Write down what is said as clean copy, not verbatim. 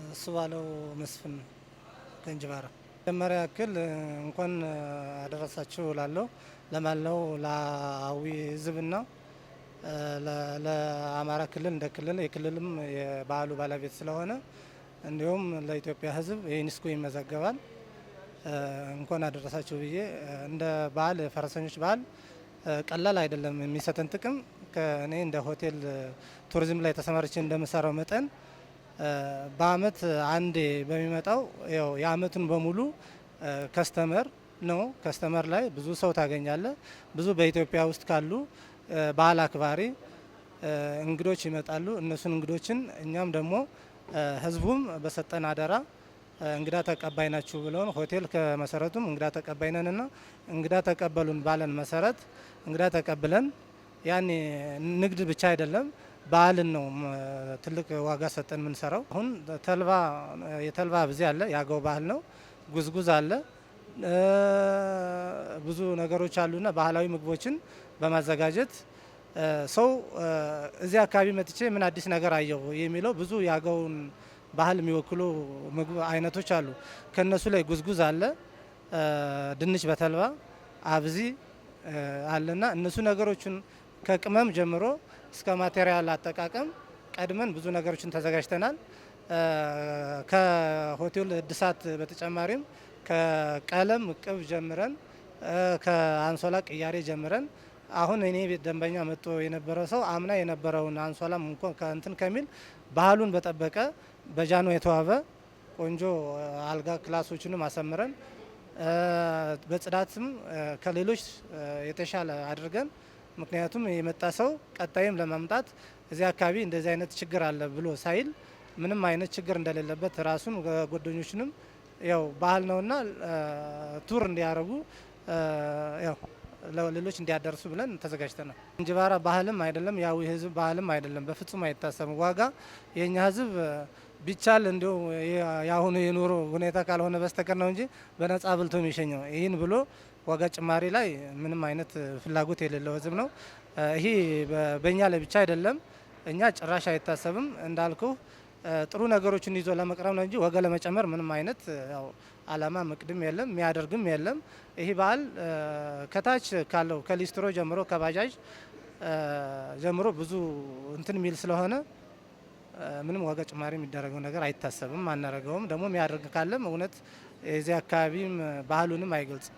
እሱ ባለው መስፍን ከእንጅባራ መጀመሪያ ያክል እንኳን አደረሳችሁ ላለው ለማለው ለአዊ ህዝብና ለአማራ ክልል እንደ ክልል የክልልም የባህሉ ባለቤት ስለሆነ እንዲሁም ለኢትዮጵያ ህዝብ የዩኔስኮ ይመዘገባል። እንኳን አደረሳችሁ ብዬ እንደ ባህል ፈረሰኞች ባህል ቀላል አይደለም የሚሰጠን ጥቅም ከእኔ እንደ ሆቴል ቱሪዝም ላይ ተሰማርቼ እንደምሰራው መጠን በአመት አንዴ በሚመጣው ያው የአመቱን በሙሉ ከስተመር ነው። ከስተመር ላይ ብዙ ሰው ታገኛለ። ብዙ በኢትዮጵያ ውስጥ ካሉ ባህል አክባሪ እንግዶች ይመጣሉ። እነሱን እንግዶችን እኛም ደግሞ ህዝቡም በሰጠን አደራ እንግዳ ተቀባይ ናችሁ ብለውን ሆቴል ከመሰረቱም እንግዳ ተቀባይ ነንና እንግዳ ተቀበሉን ባለን መሰረት እንግዳ ተቀብለን ያኔ ንግድ ብቻ አይደለም ባህልን ነው ትልቅ ዋጋ ሰጠን የምንሰራው። አሁን የተልባ ብዜ አለ፣ የአገው ባህል ነው። ጉዝጉዝ አለ፣ ብዙ ነገሮች አሉና ባህላዊ ምግቦችን በማዘጋጀት ሰው እዚህ አካባቢ መጥቼ ምን አዲስ ነገር አየሁ የሚለው ብዙ የአገውን ባህል የሚወክሉ ምግብ አይነቶች አሉ። ከነሱ ላይ ጉዝጉዝ አለ፣ ድንች በተልባ አብዚ አለና እነሱ ነገሮችን ከቅመም ጀምሮ እስከ ማቴሪያል አጠቃቀም ቀድመን ብዙ ነገሮችን ተዘጋጅተናል። ከሆቴል እድሳት በተጨማሪም ከቀለም ቅብ ጀምረን ከአንሶላ ቅያሬ ጀምረን አሁን እኔ ቤት ደንበኛ መጥቶ የነበረ ሰው አምና የነበረውን አንሶላም እንኳን ከእንትን ከሚል ባህሉን በጠበቀ በጃኖ የተዋበ ቆንጆ አልጋ ክላሶችንም አሰምረን በጽዳትም ከሌሎች የተሻለ አድርገን ምክንያቱም የመጣ ሰው ቀጣይም ለማምጣት እዚህ አካባቢ እንደዚህ አይነት ችግር አለ ብሎ ሳይል ምንም አይነት ችግር እንደሌለበት ራሱን ጓደኞችንም ያው ባህል ነውና ቱር እንዲያደርጉ ያው ለሌሎች እንዲያደርሱ ብለን ተዘጋጅተናል። እንጅባራ ባህልም አይደለም ያው የህዝብ ባህልም አይደለም፣ በፍጹም አይታሰብም። ዋጋ የኛ ህዝብ ቢቻል እንዲሁ ያሁኑ የኑሮ ሁኔታ ካልሆነ በስተቀር ነው እንጂ በነጻ ብልቶ የሚሸኘው። ይህን ብሎ ዋጋ ጭማሪ ላይ ምንም አይነት ፍላጎት የሌለው ህዝብ ነው። ይሄ በእኛ ላይ ብቻ አይደለም፣ እኛ ጭራሽ አይታሰብም። እንዳልኩ ጥሩ ነገሮችን ይዞ ለመቅረብ ነው እንጂ ዋጋ ለመጨመር ምንም አይነት ያው አላማ መቅድም የለም፣ የሚያደርግም የለም። ይህ በዓል ከታች ካለው ከሊስትሮ ጀምሮ ከባጃጅ ጀምሮ ብዙ እንትን ሚል ስለሆነ ምንም ዋጋ ጭማሪ የሚደረገው ነገር አይታሰብም፣ አናረገውም። ደግሞ የሚያደርግ ካለም እውነት የዚህ አካባቢም ባህሉንም አይገልጽም።